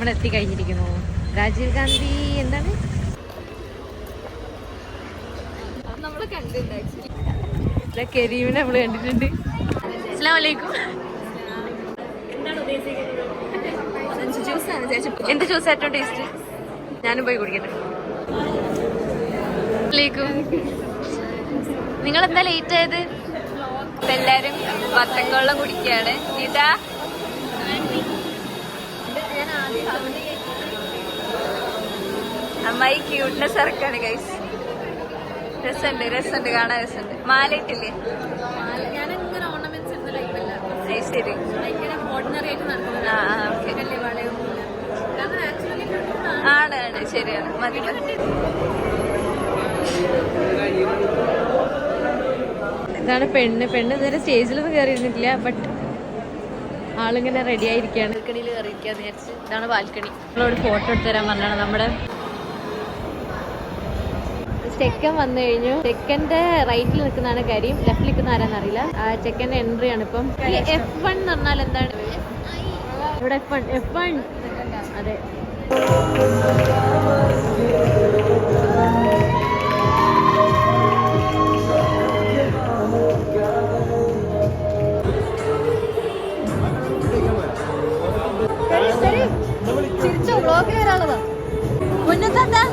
നമ്മൾ എത്തിക്കഴിഞ്ഞിരിക്കുന്നു. രാജീവ് ഗാന്ധി എന്താണ് നമ്മള് കണ്ടിട്ടുണ്ട് കരീമിനെ നമ്മള് കണ്ടിട്ടുണ്ട്. അസ്സലാമു അലൈക്കും. എന്ത് ജ്യൂസ് ഏറ്റവും ടേസ്റ്റ്? ഞാനും പോയി കുടിക്കട്ടെ. നിങ്ങൾ എന്താ ലേറ്റ് ആയത്? എല്ലാരും വത്തക്കവെള്ളം കുടിക്കുകയാണ്. ഇതാ അമ്മായി ക്യൂട്ട്നെസ് ഇറക്കാണ് ഗൈസ്. രസമുണ്ട് കാണാൻ രസമുണ്ട്. മാല ഇട്ടില്ലേ? ഞാനിങ്ങനെ ഓർണമെന്റ്സ് ഇടുന്ന ലൈഫല്ല. ശരി. ഭയങ്കര ഓർഡിനറി ആയിട്ട് നടക്കുന്നത്. ആണ് ശരിയാണ്. മതി. ഇതാണ് പെണ്ണ് ഇതുവരെ സ്റ്റേജിലൊന്നും കയറിയിരുന്നിട്ടില്ല. ബട്ട് ആളിങ്ങനെ റെഡി ആയിരിക്കുകയാണ്. ബാൽക്കണിയിൽ കയറിയിരിക്കാന്ന് വിചാരിച്ച്. ഇതാണ് ബാൽക്കണി. നമ്മളോട് ഫോട്ടോ എടുത്ത് തരാൻ പറഞ്ഞാണ്. നമ്മുടെ ചെക്കൻ വന്നു കഴിഞ്ഞു. ചെക്കന്റെ റൈറ്റിൽ നിൽക്കുന്നതാണ് കരീം, ലെഫ്റ്റിൽ നിൽക്കുന്ന ആരാന്നറിയില്ല. ചെക്കന്റെ എൻട്രി ആണ് ഇപ്പം. F1 എന്ന് പറഞ്ഞാൽ എന്താണ്? ഇവിടെ F1 അതെ. ചിരിച്ചോ? ബ്ലോഗിൽ ഒരാളതാ മുന്നത്താ.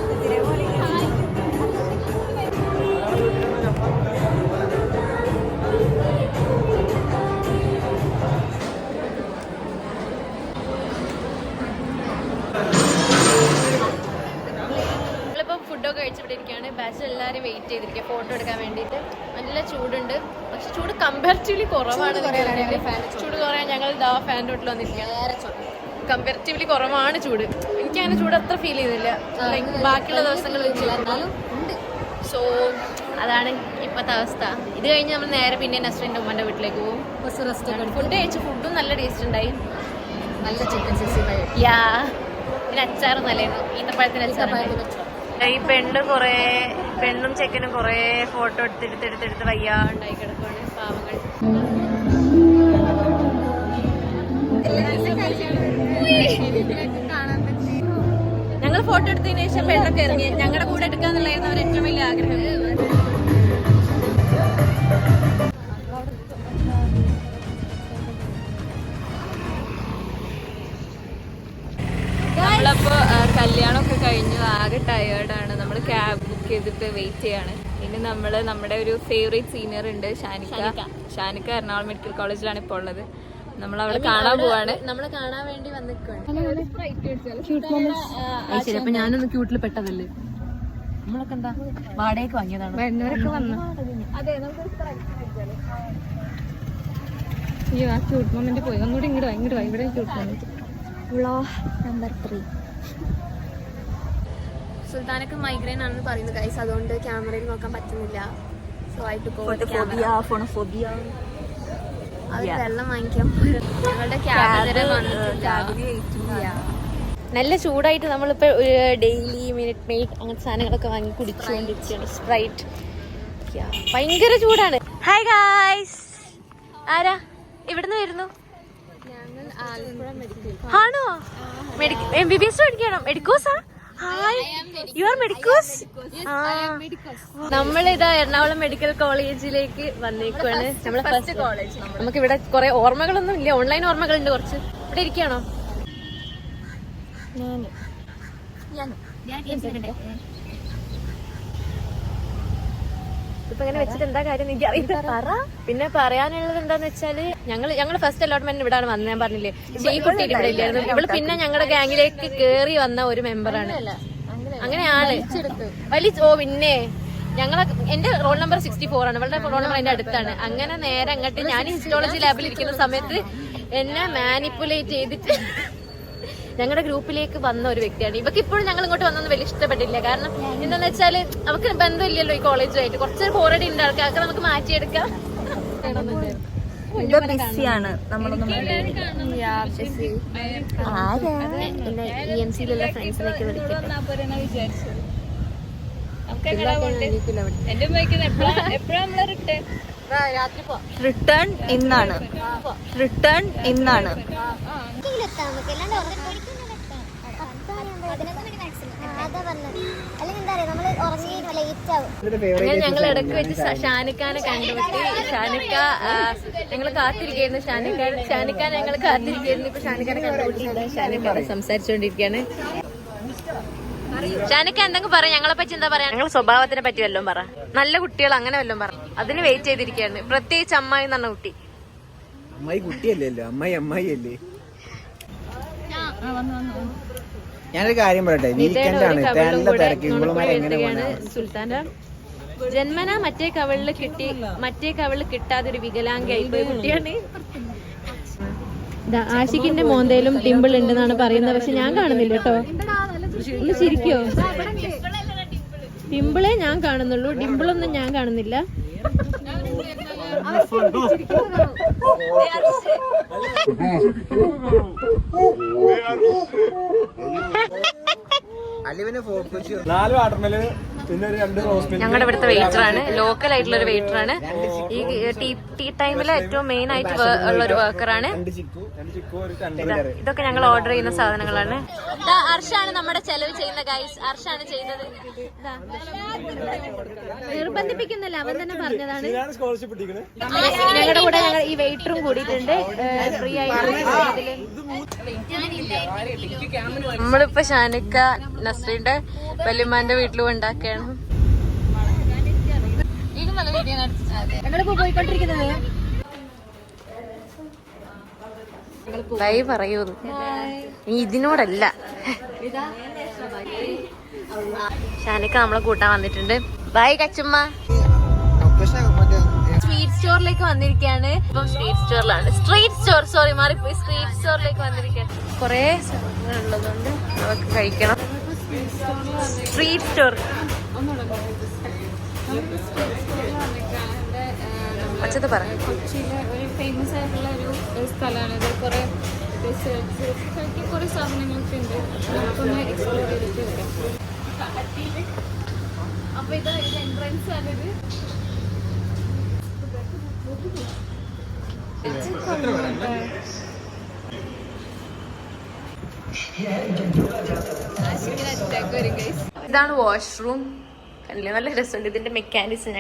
ഫുഡൊക്കെ കഴിച്ചിവിടെ ഇരിക്കുകയാണ്. ബാച്ച് എല്ലാവരും വെയിറ്റ് ചെയ്തിരിക്കുക ഫോട്ടോ എടുക്കാൻ വേണ്ടിയിട്ട്. നല്ല ചൂടുണ്ട്, പക്ഷെ ചൂട് കമ്പാരിറ്റീവ്ലി കുറവാണ്. ചൂട് കുറയാൻ ഞങ്ങൾ ഫാൻ്റെ വീട്ടിൽ വന്നിരിക്കുകയാണ്. കമ്പാരിറ്റീവ്ലി കുറവാണ് ചൂട്. എനിക്കങ്ങനെ ചൂട് അത്ര ഫീൽ ചെയ്യുന്നില്ല ബാക്കിയുള്ള ദിവസങ്ങൾ വെച്ചിരുന്നാലും ഉണ്ട്. സോ അതാണ് ഇപ്പോഴത്തെ അവസ്ഥ. ഇത് കഴിഞ്ഞ് നമ്മൾ നേരെ പിന്നെ നസ്രീൻ്റെ ഉമ്മൻ്റെ വീട്ടിലേക്ക് പോകും. ഫുഡ് കഴിച്ചു. ഫുഡും നല്ല ടേസ്റ്റ് ഉണ്ടായി. നല്ല ചിക്കൻ 65. യാ. പിന്നെ അച്ചാറും നല്ലതായിരുന്നു. ഈന്തപ്പഴത്തിന് അച്ചാറുണ്ടായിരുന്നു. ഈ പെണ്ണും ചെക്കനും കുറേ ഫോട്ടോ എടുത്തെടുത്ത് വയ്യാണ്ടായി കിടക്കുവാണ് പാവങ്ങൾ. ഞങ്ങൾ ഫോട്ടോ എടുത്തതിന് ശേഷം പെണ്ണൊക്കെ ഇറങ്ങി. ഞങ്ങളുടെ കൂടെ എടുക്കാന്നുള്ളതായിരുന്നു അവർ ഏറ്റവും വലിയ ആഗ്രഹം. നമ്മളപ്പോ കല്യാണമൊക്കെ കഴിഞ്ഞു. ആകെ ടയേർഡാണ്. നമ്മൾ ക്യാബ് ബുക്ക് ചെയ്തിട്ട് വെയിറ്റ് ചെയ്യാണ്. ഇനി നമ്മള് നമ്മുടെ ഒരു ഫേവറേറ്റ് സീനിയർ ഉണ്ട്, ഷാനിക്ക എറണാകുളം മെഡിക്കൽ കോളേജിലാണ് ഇപ്പോൾ ഉള്ളത്. നമ്മൾ അവിടെ കാണാൻ പോവാണ്. നമ്മളെ കാണാൻ വേണ്ടി വന്നിരിക്കുകയാണ്. അപ്പൊ ഞാനൊന്ന് ക്യൂട്ടിൽ പെട്ടതല്ലേ. നമ്മളൊക്കെ എന്താ വാടകയ്ക്ക് വാങ്ങിയതാണ്. വരുന്നവരൊക്കെ വന്നു. അയ്യോ ആ ക്യൂട്ട് മൊമെന്റ് പോയി. ഒന്നുകൂടി ഇങ്ങോട്ട് വാ. ഇവിടെ ക്യൂട്ട് മൊമെന്റ്. നമ്പർ 3. സുൽത്താനൊക്കെ മൈഗ്രെയിൻ ആണെന്ന് പറയുന്നത് ഗൈസ്. അതുകൊണ്ട് ക്യാമറയിൽ നോക്കാൻ പറ്റുന്നില്ല. സോ ആയിട്ട് വെള്ളം വാങ്ങിക്കാൻ ഞങ്ങളുടെ നല്ല ചൂടായിട്ട് നമ്മളിപ്പോ ഡെയിലി മിനിറ്റ് മെയ്ഡ് അങ്ങനത്തെ സാധനങ്ങളൊക്കെ വാങ്ങി കുടിച്ചുകൊണ്ടിരിക്കുകയാണ്. സ്പ്രൈറ്റ്. ഭയങ്കര ചൂടാണ്. Hi guys. ആരാ ഇവിടുന്ന് വരുന്നു? ആണോ? MBBS പഠിക്കണം. മെഡിക്കോസാ? നമ്മളിതാ എറണാകുളം മെഡിക്കൽ കോളേജിലേക്ക് വന്നേക്കുവാണ്. നമ്മളെ ഫസ്റ്റ് കോളേജ്. നമുക്ക് ഇവിടെ കുറെ ഓർമ്മകളൊന്നും ഇല്ല. ഓൺലൈൻ ഓർമ്മകളുണ്ട് കുറച്ച്. ഇവിടെ ഇരിക്കണോ? ഇപ്പൊ ഇങ്ങനെ വെച്ചിട്ട് എന്താ കാര്യം എനിക്ക് അറിയില്ല. പിന്നെ പറയാനുള്ളത് എന്താന്ന് വെച്ചാല് ഞങ്ങള് ഫസ്റ്റ് അലോട്ട്മെന്റ് ഇവിടെയാണ് വന്നത്. ഞാൻ പറഞ്ഞില്ലേ ഈ കുട്ടി ഇവിടെ ഇല്ലായിരുന്നു. ഇവള് പിന്നെ ഞങ്ങളുടെ ഗാംഗിലേക്ക് കേറി വന്ന ഒരു മെമ്പറാണ്. അങ്ങനെയാണ് പിന്നെ എന്റെ റോൾ നമ്പർ 64 ആണ്. ഇവളുടെ റോൾ നമ്പർ അതിന്റെ അടുത്താണ്. അങ്ങനെ നേരെ അങ്ങോട്ട് ഞാൻ ഹിസ്റ്റോളജി ലാബിൽ ഇരിക്കുന്ന സമയത്ത് എന്നെ മാനിപ്പുലേറ്റ് ചെയ്തിട്ട് ഞങ്ങളുടെ ഗ്രൂപ്പിലേക്ക് വന്ന ഒരു വ്യക്തിയാണ്. ഇവക്ക് ഇപ്പോഴും ഞങ്ങൾ ഇങ്ങോട്ട് വന്നൊന്നും വലിയ ഇഷ്ടപ്പെട്ടില്ല. കാരണം എന്താന്ന് വെച്ചാല് അവർക്ക് ബന്ധമില്ലല്ലോ ഈ കോളേജുമായിട്ട്. കുറച്ചൊരു ബോറടി ഉണ്ട് ആൾക്കാർക്ക്. നമുക്ക് മാറ്റിയെടുക്കാം. ബിസിയാണ് നമ്മളൊന്നും. EMCയിലുള്ള ഫ്രണ്ട്സിനൊക്കെ വിളിക്കാം. റിട്ടേൺ ഇന്നാണ്. അങ്ങനെ ഞങ്ങൾ ഇടയ്ക്ക് വെച്ച് ഷാനിക്കാനെ കണ്ടുപിട്ടി. ഷാനിക്ക ഞങ്ങൾ കാത്തിരിക്കുന്നു. ഷാനിക്ക ഞങ്ങൾ കാത്തിരിക്കുന്നു. ഇപ്പൊ ഷാനിക്കാനെ കണ്ടുപിടിച്ചിട്ട് ഷാനിക്ക സംസാരിച്ചുകൊണ്ടിരിക്കുകയാണ്. ഷാനിക്ക എന്തെങ്കിലും പറ, ഞങ്ങളെ പറ്റി എന്താ പറയാ? ഞങ്ങൾ സ്വഭാവത്തിനെ പറ്റി വല്ലതും പറ. നല്ല കുട്ടികൾ അങ്ങനെ വല്ലതും പറ. അതിന് വെയിറ്റ് ചെയ്തിരിക്കുകയാണ്. പ്രത്യേകിച്ച് അമ്മായി എന്ന് പറഞ്ഞ കുട്ടി. അമ്മായി കുട്ടിയല്ലല്ലോ, അമ്മായി അല്ലേ. ഞാനൊരു കാര്യം പറയട്ടെ, വീക്കെൻഡാണ്, നല്ല തിരക്ക്. സുൽത്താന്റെ ജന്മന മറ്റേ കവളില് കിട്ടാതൊരു വികലാംഗയായി പോയ കുട്ടിയാണ്. ആഷിഖിന്റെ മോന്തയിലും ടിമ്പിൾ ഉണ്ടെന്നാണ് പറയുന്നത്, പക്ഷെ ഞാൻ കാണുന്നില്ല കേട്ടോ. ഒന്ന് ചിരിക്കോ? ടിമ്പിളെ ഞാൻ കാണുന്നുള്ളൂ, ഡിമ്പിളൊന്നും ഞാൻ കാണുന്നില്ല. ഞങ്ങളുടെ ഇവിടുത്തെ വെയിറ്ററാണ്, ലോക്കൽ ആയിട്ടുള്ള ഒരു വെയിറ്ററാണ്. ഈ ടീ ടൈമിലെ ഏറ്റവും മെയിൻ ആയിട്ട് ഉള്ള ഒരു വർക്കറാണ്. ഇതൊക്കെ ഞങ്ങൾ ഓർഡർ ചെയ്യുന്ന സാധനങ്ങളാണ്. അർഷാണ് നമ്മുടെ ചെലവ് ചെയ്യുന്ന ഗൈസ്, അർഷാണ് ചെയ്യുന്നത്. നിർബന്ധിപ്പിക്കുന്നില്ല, അവൻ തന്നെ പറഞ്ഞതാണ്. ഞങ്ങളുടെ കൂടെ ഞങ്ങൾ ഈ വെയിറ്ററും കൂടിയിട്ടുണ്ട്, ഫ്രീ ആയിട്ട്. നമ്മളിപ്പോ ഷാനിക്ക നസ്രീന്റെ വല്യമ്മാന്റെ വീട്ടിലും ഉണ്ടാക്കുകയാണ്. പോയിക്കൊണ്ടിരിക്കുന്നത് ബൈ പറയൂ, നീ ഇതിനോടല്ല. ഷാനിക്ക നമ്മളെ കൂട്ടാൻ വന്നിട്ടുണ്ട്. ബൈ കച്ചുമ്മ. സ്ട്രീറ്റ് സ്റ്റോറിലേക്ക് വന്നിരിക്കുകയാണ്. ഇപ്പം സ്ട്രീറ്റ് സ്റ്റോറിലേക്ക് വന്നിരിക്കുകയാണ്. കൊറേ ഉള്ളതുകൊണ്ട് നമുക്ക് കഴിക്കണം. സ്ട്രീറ്റ് സ്റ്റോർ അച്ഛത് പറ. കൊച്ചിയിലെ ഒരു ഫേമസ് ആയിട്ടുള്ള ഒരു സ്ഥലമാണ് ഇത്. കുറെ കുറെ സാധനങ്ങളൊക്കെ ഉണ്ട്, നമുക്കൊന്ന് എക്സ്പ്ലോർ ചെയ്തിട്ട് വരാം. അപ്പൊ ഇത് എൻട്രൻസ് ആണിത്. ഇതാണ് വാഷ്റൂം. കണ്ടില്ലേ, നല്ല രസമുണ്ട്. ഇതിന്റെ മെക്കാനിസം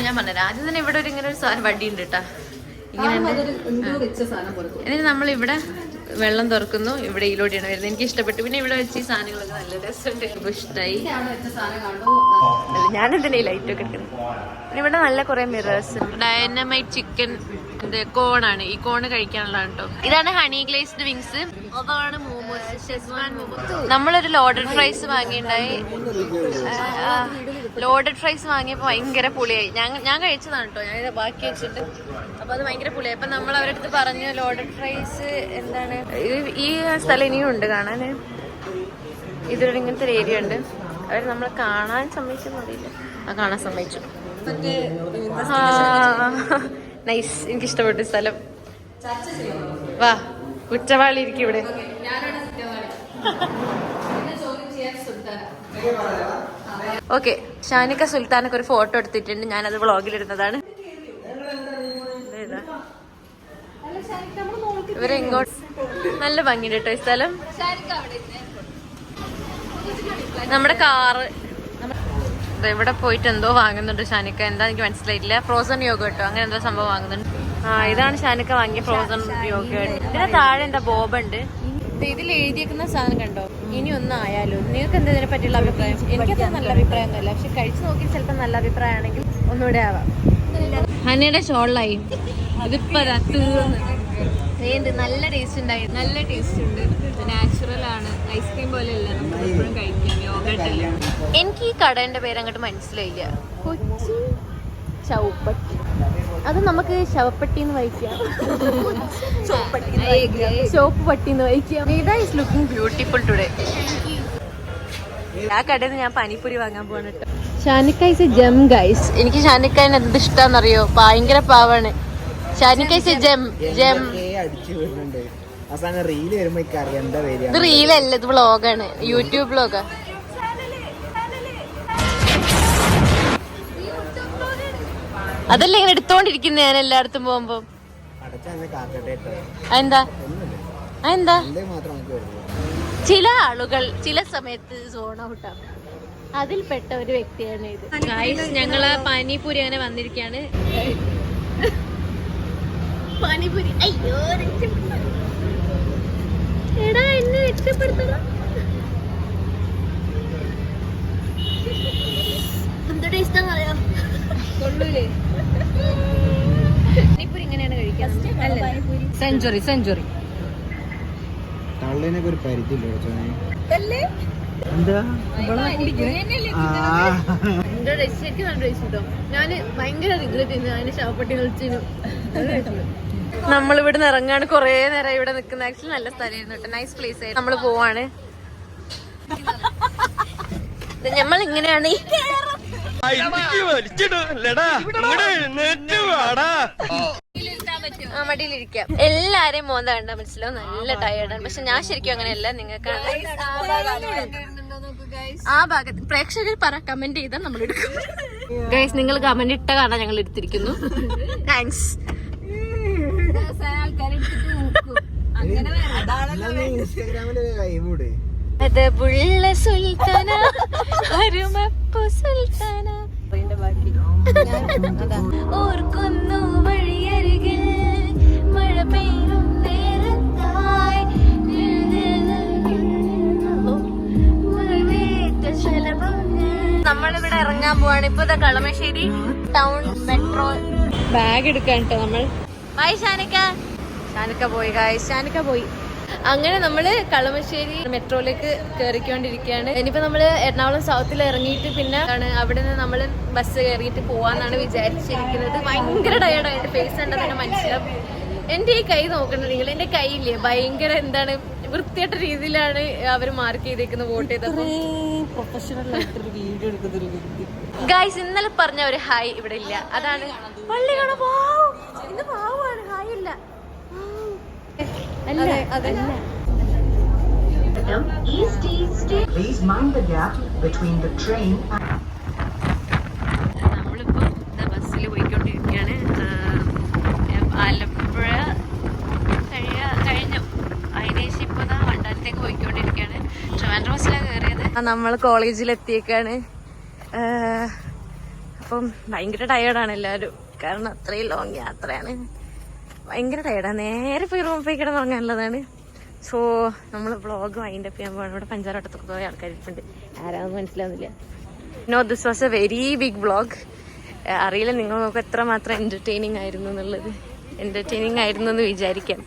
ഞാൻ പറഞ്ഞത് ആദ്യം തന്നെ. ഇവിടെ ഇങ്ങനെ ഒരു സാധനം വടി ഉണ്ട് കേട്ടാ, ഇങ്ങനെ. എന്നിട്ട് നമ്മളിവിടെ വെള്ളം തുറക്കുന്നു, ഇവിടെ ഇതിലൂടെയാണ് വരുന്നത്. എനിക്ക് ഇഷ്ടപ്പെട്ടു. പിന്നെ ഇവിടെ വെച്ച് ഈ സാധനങ്ങളൊക്കെ നല്ല രസമുണ്ട്, എനിക്ക് ഇഷ്ടമായി. ഞാനെന്തിനാ ഈ ലൈറ്റ് ഒക്കെ എടുക്കുന്നത്. പിന്നെ ഇവിടെ നല്ല കുറെ മിറേഴ്സ്. ഡൈനമൈറ്റ് ചിക്കൻ കോണാണ്, ഈ കോണ് കഴിക്കാനുള്ളതാണ് കേട്ടോ. ഇതാണ് ഹണി ഗ്ലേസ്ഡ് വിങ്സ്. അതാണ് മോമോസ്, ഷെസ്വാൻ മോമോസ്. നമ്മളൊരു ലോഡഡ് ഫ്രൈസ് വാങ്ങിയിട്ടുണ്ടായി. ലോഡഡ് ഫ്രൈസ് വാങ്ങിയപ്പോൾ ഭയങ്കര പുളിയായി. ഞാൻ കഴിച്ചതാണ് കേട്ടോ, ഞാൻ ബാക്കി വെച്ചിട്ട്. അപ്പൊ അത് ഭയങ്കര പുളിയായി. അപ്പൊ നമ്മൾ അവരുടെ അടുത്ത് പറഞ്ഞു ലോഡഡ് ഫ്രൈസ് എന്താണ്, ഈ സ്ഥലം ഇനിയും ഉണ്ട് കാണാന്. ഇതിലൊരു ഇങ്ങനത്തെ ഒരു ഏരിയ ഉണ്ട്. അവർ നമ്മളെ കാണാൻ സമ്മതിച്ചെന്ന് അറിയില്ല. ആ കാണാൻ സമ്മതിച്ചു. നൈസ്, എനിക്ക് ഇഷ്ടപ്പെട്ടു സ്ഥലം. വാ, കുറ്റവാളി ഇരിക്കും ഇവിടെ. ഓക്കെ, ഷാനിക്ക സുൽത്താനൊക്കെ ഒരു ഫോട്ടോ എടുത്തിട്ടുണ്ട്. ഞാനത് വ്ളോഗിലിടുന്നതാണ്. ഇവരെങ്ങോട്ട് നല്ല ഭംഗിയുണ്ട് കേട്ടോ ഈ സ്ഥലം. നമ്മുടെ കാറ് ഇവിടെ പോയിട്ട് എന്തോ വാങ്ങുന്നുണ്ട് ഷാനിക്ക. എന്താ എനിക്ക് മനസ്സിലായില്ല. ഫ്രോസൺ യോഗട്ടോ അങ്ങനെ എന്തോ സംഭവം വാങ്ങുന്നുണ്ട്. ഇതാണ് ഷാനിക്ക വാങ്ങിയ ഫ്രോസൺ യോഗട്ട്. ഇതിന് താഴെ എന്താ ബോബുണ്ട്. ഇതിൽ എഴുതിയേക്കുന്ന സാധനം കണ്ടോ, ഇനി ഒന്നും ആയാലോ. നിങ്ങൾക്ക് എന്താ ഇതിനെ പറ്റിയുള്ള അഭിപ്രായം? എനിക്കത്ര നല്ല അഭിപ്രായം ഒന്നുമില്ല, പക്ഷെ കഴിച്ചു നോക്കി ചിലപ്പോൾ നല്ല അഭിപ്രായമാണെങ്കിൽ ഒന്നുകൂടെ ആവാം. ഹനയുടെ ഷോളായി ഇതിപ്പോ തീർന്ന്. നല്ല ടേസ്റ്റ് ഉണ്ടായി, നല്ല ടേസ്റ്റ് ഉണ്ട്. നാച്ചുറൽ ആണ്, ഐസ്ക്രീം പോലെ അല്ല, നമുക്ക് എപ്പോഴും കഴിക്കാം. യോഗട്ടല്ല. എനിക്ക് ഈ കടേന്റെ പേര് അങ്ങോട്ട് മനസ്സിലായില്ല. കൊച്ചി ചൗപ്പട്ടി. അത് നമുക്ക് ശവപ്പെട്ടി എന്ന് വായിക്കാം, ചോപ്പ് പട്ടി എന്ന് വായിക്കാം. Neetha is looking beautiful today. ആ കടയിൽ നിന്ന് ഞാൻ പാനിപ്പൂരി വാങ്ങാൻ പോവാണ് കേട്ടോ. ഷാനിക്ക ഈസ് എ ജെം ഗൈസ്. എനിക്ക് ഷാനിക്കനെ എന്ത് ഇഷ്ടാന്നറിയോ, ഭയങ്കര പാവാണ്. ഷാനിക്ക ഈസ് എ ജെം. ഇത് റീലല്ല, ഇത് വ്ളോഗാണ്, യൂട്യൂബ് വ്ളോഗാ. അതല്ലേ ഇങ്ങനെ എടുത്തോണ്ടിരിക്കുന്ന ഞാൻ എല്ലായിടത്തും പോകുമ്പോ. എന്താ ചില ആളുകൾ ചില സമയത്ത് സോൺ ഔട്ടാണ്. അതിൽപ്പെട്ട ഒരു വ്യക്തിയാണ് ഇത്. ഞങ്ങള് പാനിപൂരി അങ്ങനെ വന്നിരിക്കുകയാണ്. പാനിപൂരി അയ്യോ എടാ എന്നെ രക്ഷപ്പെടുത്തണം. എന്താ ടേസ്റ്റ് അറിയാം കൊള്ളൂലേ? പാനിപൂരി ഇങ്ങനെയാണ് കഴിക്കുന്നത്. സെഞ്ചുറി തള്ളേനൊക്കെ ഒരു പരിധിയില്ലോ എന്താ ശരിക്കും നല്ല ടേസ്റ്റ് കിട്ടും. ഞാന് ഭയങ്കര റിഗ്രറ്റ് ചെയ്യുന്നു അതിന് ശവപ്പെട്ടി കളിച്ചു. നമ്മളിവിടെ ഇറങ്ങാണ്. കൊറേ നേരം ഇവിടെ നിൽക്കുന്ന. ആക്ച്വലി നല്ല സ്ഥലമായിരുന്നു കേട്ടോ. നൈസ് പ്ലേസ് ആയിരുന്നു. നമ്മള് പോവാണ്. നമ്മൾ ഇങ്ങനെയാണ് മടിയിലിരിക്കാം. എല്ലാരെയും മോന്ത കണ്ടാ മനസ്സിലാവും നല്ല ടയേർഡാണ്. പക്ഷെ ഞാൻ ശരിക്കും അങ്ങനെയല്ല. നിങ്ങൾക്കാണ് ആ ഭാഗത്ത് പ്രേക്ഷകർ പറ കമന്റ് ചെയ്താൽ നമ്മൾ എടുക്കും. ഗൈസ് നിങ്ങൾ കമന്റ് ഇട്ട കാരണം ഞങ്ങൾ എടുത്തിരിക്കുന്നു. താങ്ക്സ്. അത് ബുള്ള സുൽത്താന അരുമപ്പു സുൽത്താന ഓർക്കുന്നു വഴിയരികിൽ മഴ പെയ്യും നേരത്തായി നമ്മളിവിടെ ഇറങ്ങാൻ പോവാണ്. ഇപ്പൊ കളമശ്ശേരി ടൗൺ മെട്രോ ബാഗ് എടുക്കാൻ കേട്ടോ നമ്മൾ. ഹായ് ഷാനിക്ക പോയി ഗായ്സ്. ഷാനിക്ക പോയി. അങ്ങനെ നമ്മള് കളമശ്ശേരി മെട്രോയിലേക്ക് കയറിക്കൊണ്ടിരിക്കുകയാണ്. ഇനിയിപ്പോ നമ്മള് എറണാകുളം സൗത്തിൽ ഇറങ്ങിയിട്ട് പിന്നെ അവിടെ നിന്ന് നമ്മള് ബസ് കയറിയിട്ട് പോവാന്നാണ് വിചാരിച്ചിരിക്കുന്നത്. ഭയങ്കര ടയർഡായിട്ട് ഫേസ് കണ്ടാൽ തന്നെ മനസ്സിലാവും. എന്റെ ഈ കൈ നോക്കണ്ട നിങ്ങൾ. എന്റെ കൈയില്ലേ ഭയങ്കര എന്താണ് വൃത്തിയായിട്ട രീതിയിലാണ് അവർ മാർക്ക് ചെയ്തേക്കുന്നത്. വോട്ട് ചെയ്തത് ഗായ്സ് ഇന്നലെ പറഞ്ഞ ഒരു ഹായ് ഇവിടെ ഇല്ല. അതാണ് പള്ളി കാണാൻ ഇന്ന് പാവാണ്. ഹായ് ഇല്ല. നമ്മളിപ്പോ ബസ്സിൽ പോയിക്കൊണ്ടിരിക്കുകയാണ്. ആലപ്പുഴ കഴിഞ്ഞു. അതിനേശം ഇപ്പൊ വണ്ടാനത്തേക്ക് പോയിക്കൊണ്ടിരിക്കുകയാണ്. ട്രിവാൻഡ്രം ബസ്സിലാണ് കയറിയത്. നമ്മൾ കോളേജിലെത്തിയേക്കാണ്. അപ്പം ഭയങ്കര ടയേർഡാണ് എല്ലാവരും. കാരണം അത്രയും ലോങ് യാത്രയാണ്. ഭയങ്കര ടയർഡാണ്. നേരെ പോയി റൂമിൽ പോയി കിടന്നുറങ്ങാനുള്ളതാണ്. സോ നമ്മൾ വ്ളോഗ് വൈൻഡ് അപ്പ് ചെയ്യാൻ പോകണം. ഇവിടെ പഞ്ചാരവട്ടത്തൊക്കെ കുറേ ആൾക്കാർ ഇരിപ്പുണ്ട്. ആരാന്ന് മനസ്സിലാവുന്നില്ല. No this was a very big vlog. അറിയില്ല നിങ്ങൾ നോക്കുക എത്രമാത്രം എന്റർടൈനിങ് ആയിരുന്നു എന്നുള്ളത്. എന്റർടൈനിങ് ആയിരുന്നു എന്ന് വിചാരിക്കാം.